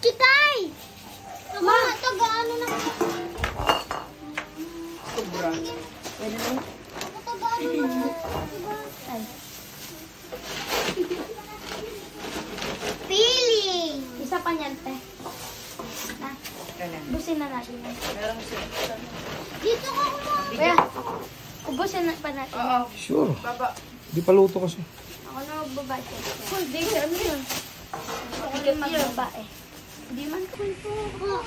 Chitay! Ma, taga-ano na ako. Sobra. Pwede na yun? Taga-ano na ako. Ay. Feeling! Isa pa niyan, te. Na, ubusin na natin. Merong siya. Dito ka kumama. Kuya, ubusin na pa natin. Oo. Sure. Baba. Di pa luto kasi. Ako na magbabate. Hindi, ano yun? Ako na magbaba eh. Hindi man kami po.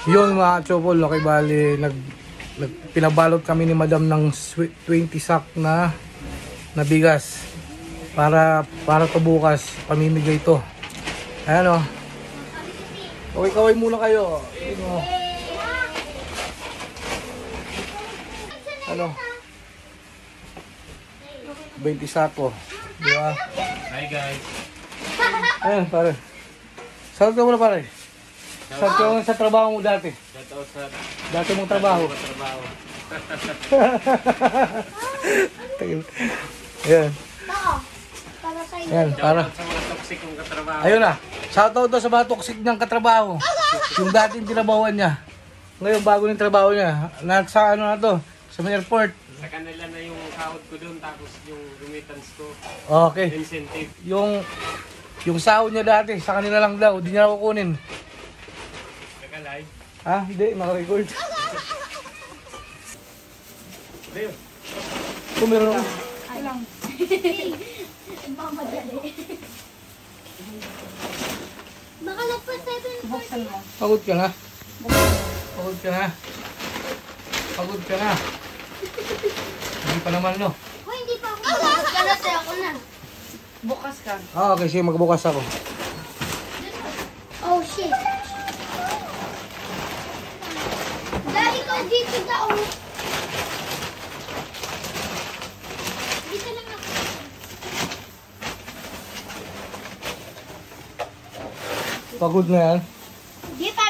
Yun mga chopol, okay, bali, pinabalot kami ni madam ng 20 sack na bigas. Para to bukas, pamimigay ito. Ayan o. Kaway-kaway muna kayo. Yun o. Ano? 20 sako. Di ba? Hi guys. Ayan, pare. Saan ka muna, pare? Saan ka muna sa trabaho mo dati? Shout out sa Dati mong trabaho. trabaho. Ayan. Tao. Para sa iyo. Ayan, para. Sa mga toxic kong katrabaho. Ayun na. Shoutout daw sa mga toxic niyang katrabaho. Yung dating tinabawan niya. Ngayon, bago ng trabaho niya. Nasa ano na to? Sa may airport. Sa kanila na yung sahod ko doon tapos yung remittance ko. Okay. Incentive. Yung sahod niya dati, sa kanila lang daw. Di niya na kukunin. Naka-live. Ha? Hindi, naka-record. Ayun. Kung meron ako. Ay lang. Mamadali. Baka lagpas 7:40. Buksan mo. Pagod ka na. Pagod ka na. Pagod ka na. Hindi pa naman, no? Hoy, hindi pa ako. Bukas ka na, sir. Ako na. Bukas ka. Ah, okay. Sige, magbukas ako. Oh, shit. Dahil ikaw dito daw. Dito lang ako. Pagod na yan. Di pa.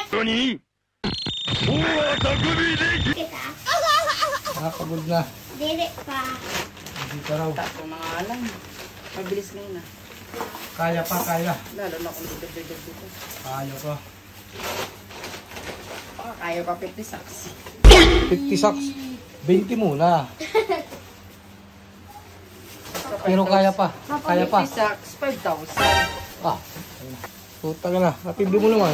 Kita. Ah, pagod na. Dili pa. Hindi ka raw. Tapo mga alam. Mabilis ngayon na. Kaya pa, kaya. Lalo na kung dito. Kaya pa. Baka kaya pa 50 sacks. 50 sacks. 20 muna. Pero kaya pa. Kaya pa. 50 sacks, 5,000. Ah. Puta ka na. Napindi mo naman.